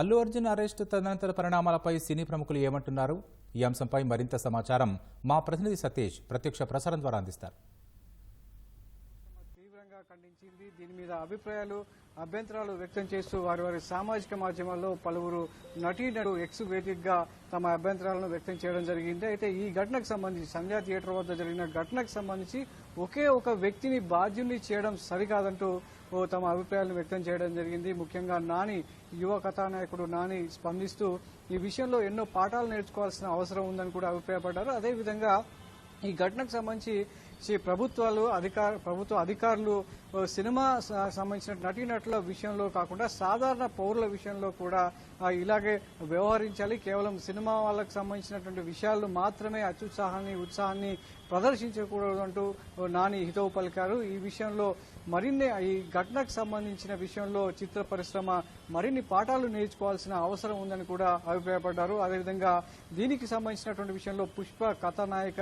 Allu Arjun arrest తదనంతర పరిణామాలపై సినీ ప్రముఖులు ఏమంటున్నారు? ఈ అంశంపై మరింత సమాచారం మా ప్రతినిధి సతీష్ ప్రత్యక్ష ప్రసారం ద్వారా అందిస్తారు. తీవ్రంగా ఖండించింది. దీని మీద అభిప్రాయాలు అభ్యంతరాలు వ్యక్తం చేస్తూ వారి సామాజిక మాధ్యమాల్లో పలువురు నటీనటులు ఎక్స్ వేదికగా తమ అభ్యంతరాలను వ్యక్తం చేయడం జరిగింది. అయితే ఈ ఘటనకు సంబంధించి సంధ్యా థియేటర్ వద్ద జరిగిన ఘటనకు సంబంధించి ఒకే ఒక వ్యక్తిని బాధ్యుని చేయడం సరికాదంటూ తమ అభిప్రాయాలను వ్యక్తం చేయడం జరిగింది. ముఖ్యంగా నాని, యువ కథానాయకుడు నాని స్పందిస్తూ ఈ విషయంలో ఎన్నో పాఠాలు నేర్చుకోవాల్సిన అవసరం ఉందని కూడా అభిప్రాయపడ్డారు. అదేవిధంగా ఈ ఘటనకు సంబంధించి ప్రభుత్వ అధికారులు సినిమా సంబంధించిన నటీనటుల విషయంలో కాకుండా సాధారణ పౌరుల విషయంలో కూడా ఇలాగే వ్యవహరించాలి. కేవలం సినిమా వాళ్ళకు సంబంధించినటువంటి విషయాలు మాత్రమే ఉత్సాహాన్ని ప్రదర్శించకూడదు అంటూ నాని హితవు పలికారు. ఈ విషయంలో ఈ ఘటనకు సంబంధించిన విషయంలో చిత్ర పరిశ్రమ మరిన్ని పాఠాలు నేర్చుకోవాల్సిన అవసరం ఉందని కూడా అభిప్రాయపడ్డారు. అదేవిధంగా దీనికి సంబంధించినటువంటి విషయంలో పుష్ప కథానాయిక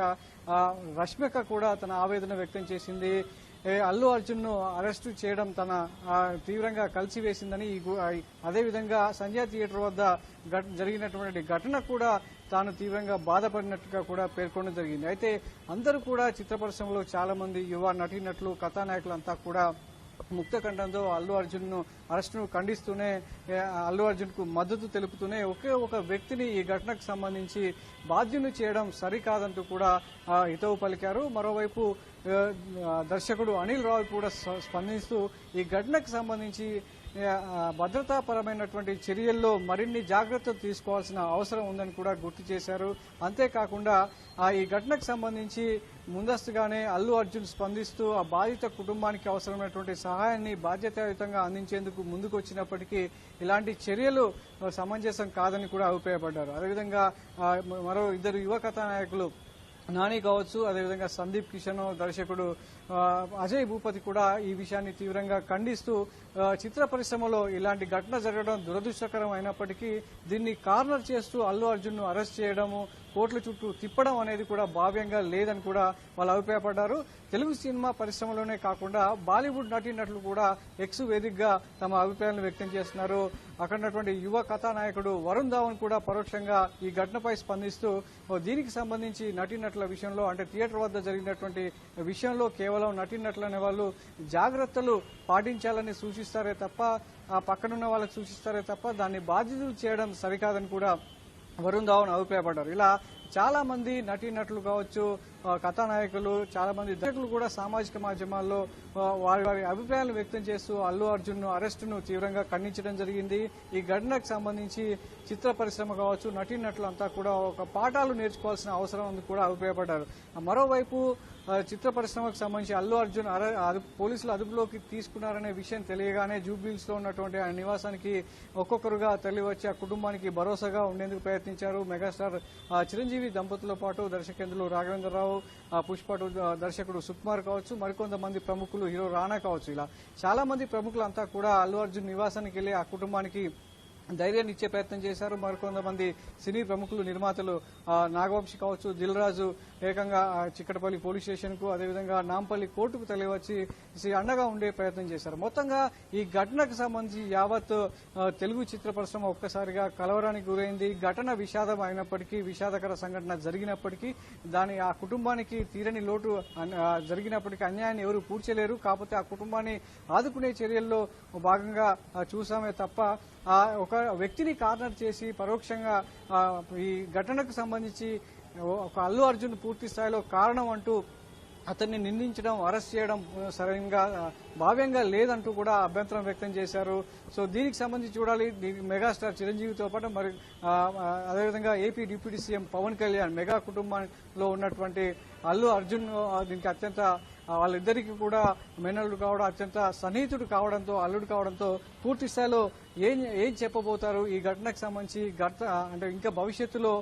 రష్మిక కూడా తన ఆవేదన వ్యక్తం చేసింది. అల్లు అర్జున్ ను అరెస్టు చేయడం తన తీవ్రంగా కలిసివేసిందని, అదేవిధంగా సంధ్యా థియేటర్ వద్ద జరిగినటువంటి ఘటన కూడా తాను తీవ్రంగా బాధపడినట్టుగా కూడా పేర్కొనడం జరిగింది. అయితే అందరూ కూడా చిత్ర పరిశ్రమలో చాలా మంది యువ నటీనటులు కథానాయకులంతా కూడా ముక్తకంఠంతో అల్లు అర్జున్ ను అరెస్టును ఖండిస్తూనే, అల్లు అర్జున్ కు మద్దతు తెలుపుతూనే ఒకే ఒక వ్యక్తిని ఈ ఘటనకు సంబంధించి బాధ్యుని చేయడం సరికాదంటూ కూడా హితవు పలికారు. మరోవైపు దర్శకుడు అనిల్ రావు కూడా స్పందిస్తూ ఈ ఘటనకు సంబంధించి భద్రతాపరమైనటువంటి చర్యల్లో మరిన్ని జాగ్రత్తలు తీసుకోవాల్సిన అవసరం ఉందని కూడా గుర్తు చేశారు. అంతేకాకుండా ఈ ఘటనకు సంబంధించి ముందస్తుగానే అల్లు అర్జున్ స్పందిస్తూ ఆ బాధిత కుటుంబానికి అవసరమైనటువంటి సహాయాన్ని బాధ్యతాయుతంగా అందించేందుకు ముందుకు వచ్చినప్పటికీ ఇలాంటి చర్యలు సమంజసం కాదని కూడా అభిప్రాయపడ్డారు. అదేవిధంగా మరో ఇద్దరు యువ కథానాయకులు నాని కావచ్చు, అదేవిధంగా సందీప్ కిషన్, దర్శకుడు అజయ్ భూపతి కూడా ఈ విషయాన్ని తీవ్రంగా ఖండిస్తూ చిత్ర పరిశ్రమలో ఇలాంటి ఘటన జరగడం దురదృష్టకరం అయినప్పటికీ దీన్ని కార్నర్ చేస్తూ అల్లు అర్జున్ ను అరెస్ట్ చేయడము, కోర్టుల చుట్టూ తిప్పడం అనేది కూడా భావ్యంగా లేదని కూడా వాళ్ళు అభిప్రాయపడ్డారు. తెలుగు సినిమా పరిశ్రమలోనే కాకుండా బాలీవుడ్ నటీనటులు కూడా ఎక్స్ వేదికగా తమ అభిప్రాయాలను వ్యక్తం చేస్తున్నారు. అక్కడున్నటువంటి యువ కథానాయకుడు వరుణ్ ధావన్ కూడా పరోక్షంగా ఈ ఘటనపై స్పందిస్తూ దీనికి సంబంధించి నటీనటుల విషయంలో, అంటే థియేటర్ వద్ద జరిగినటువంటి విషయంలో కేవలం నటీనటులు అనే వాళ్ళు జాగ్రత్తలు పాటించాలని సూచిస్తారే తప్ప, ఆ పక్కనున్న వాళ్ళకి సూచిస్తారే తప్ప దాన్ని బాధ్యతలు చేయడం సరికాదని కూడా వరుణ్ ధావన్ అభిప్రాయపడ్డారు. ఇలా చాలా మంది నటీనటులు కావచ్చు, కథానాయకులు, చాలా మంది దర్శకులు కూడా సామాజిక మాధ్యమాల్లో వారి అభిప్రాయాలు వ్యక్తం చేస్తూ అల్లు అర్జున్ ను అరెస్టును తీవ్రంగా ఖండించడం జరిగింది. ఈ ఘటనకు సంబంధించి చిత్ర పరిశ్రమ కావచ్చు, నటీనటులు అంతా కూడా ఒక పాఠాలు నేర్చుకోవాల్సిన అవసరం ఉంది కూడా అభిప్రాయపడ్డారు. మరోవైపు చిత్ర పరిశ్రమకు సంబంధించి అల్లు అర్జున్ పోలీసులు అదుపులోకి తీసుకున్నారనే విషయం తెలియగానే జూబ్లీహిల్స్ లో ఉన్నటువంటి ఆయన నివాసానికి ఒక్కొక్కరుగా తరలి వచ్చి ఆ కుటుంబానికి భరోసాగా ఉండేందుకు ప్రయత్నించారు. మెగాస్టార్ చిరంజీవి దంపతులతో పాటు దర్శకేంద్రులు రాఘవేంద్రరావు, పుష్ప దర్శకుడు సుకుమార్ కావచ్చు, మరికొంతమంది ప్రముఖులు, హీరో రానా కావచ్చు, ఇలా చాలా మంది ప్రముఖులంతా కూడా అల్లు అర్జున్ నివాసానికి వెళ్లి ఆ కుటుంబానికి ధైర్యాన్ని ఇచ్చే ప్రయత్నం చేశారు. మరికొంతమంది సినీ ప్రముఖులు, నిర్మాతలు, నాగవంశి కావచ్చు, దిల్ రాజు ఏకంగా చిక్కటపల్లి పోలీస్ స్టేషన్ కు, అదేవిధంగా నాంపల్లి కోర్టుకు తరలివచ్చి అండగా ఉండే ప్రయత్నం చేశారు. మొత్తంగా ఈ ఘటనకు సంబంధించి యావత్ తెలుగు చిత్ర పరిశ్రమ ఒక్కసారిగా కలవరానికి గురైంది. ఘటన విషాదం అయినప్పటికీ, విషాదకర సంఘటన జరిగినప్పటికీ, ఆ కుటుంబానికి తీరని లోటు జరిగినప్పటికీ అన్యాయాన్ని ఎవరు పూడ్చలేరు. కాకపోతే ఆ కుటుంబాన్ని ఆదుకునే చర్యల్లో భాగంగా చూసామే తప్ప ఒక వ్యక్తిని కార్నర్ చేసి పరోక్షంగా ఈ ఘటనకు సంబంధించి ఒక అల్లు అర్జున్ పూర్తి స్థాయిలో కారణం అంటూ అతన్ని నిందించడం, అరెస్ట్ చేయడం సరైనగా భావ్యంగా లేదంటూ కూడా అభ్యంతరం వ్యక్తం చేశారు. సో దీనికి సంబంధించి చూడాలి. మెగాస్టార్ చిరంజీవితో పాటు మరి అదేవిధంగా AP deputy CM Pawan Kalyan mega కుటుంబంలో ఉన్నటువంటి అల్లు అర్జున్ దీనికి అత్యంత వాళ్ళిద్దరికీ కూడా మేనల్లుడు కావడం, అత్యంత సన్నిహితుడు కావడంతో, అల్లుడు కావడంతో పూర్తి స్థాయిలో ఏం చెప్పబోతారు ఈ ఘటనకు సంబంధించి, అంటే ఇంకా భవిష్యత్తులో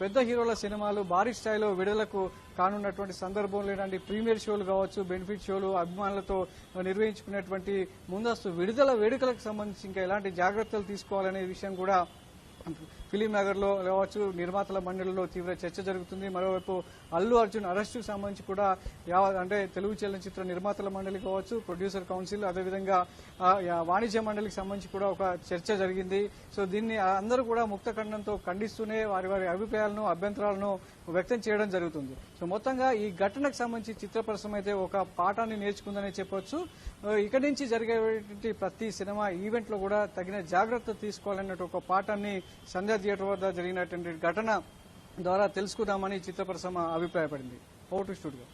పెద్ద హీరోల సినిమాలు భారీ స్థాయిలో విడుదలకు కానున్నటువంటి సందర్భంలో ఇలాంటి ప్రీమియర్ షోలు కావచ్చు, బెనిఫిట్ షోలు అభిమానులతో నిర్వహించుకునేటువంటి ముందస్తు విడుదల వేడుకలకు సంబంధించి ఇంకా ఎలాంటి జాగ్రత్తలు తీసుకోవాలనే విషయం కూడా ఫిలిం నగర్లో కావచ్చు నిర్మాతల మండలిలో తీవ్ర చర్చ జరుగుతుంది. మరోవైపు అల్లు అర్జున్ అరెస్టుకు సంబంధించి కూడా అంటే తెలుగు చలనచిత్ర నిర్మాతల మండలి కావచ్చు, ప్రొడ్యూసర్ కౌన్సిల్, అదేవిధంగా వాణిజ్య మండలికి సంబంధించి కూడా ఒక చర్చ జరిగింది. సో దీన్ని అందరూ కూడా ముక్త ఖండంతో ఖండిస్తూనే వారి వారి అభిప్రాయాలను అభ్యంతరాలను వ్యక్తం చేయడం జరుగుతుంది. సో మొత్తంగా ఈ ఘటనకు సంబంధించి చిత్ర పరిశ్రమ అయితే ఒక పాఠాన్ని నేర్చుకుందనే చెప్పొచ్చు. ఇక్కడి నుంచి జరిగేటువంటి ప్రతి సినిమా ఈవెంట్ లో కూడా తగిన జాగ్రత్త తీసుకోవాలన్నట్టు ఒక పాఠాన్ని సంధ్యా థియేటర్ వద్ద జరిగినటువంటి ఘటన ద్వారా తెలుసుకుందామని చిత్ర పరిశ్రమ అభిప్రాయపడింది. Vote studio.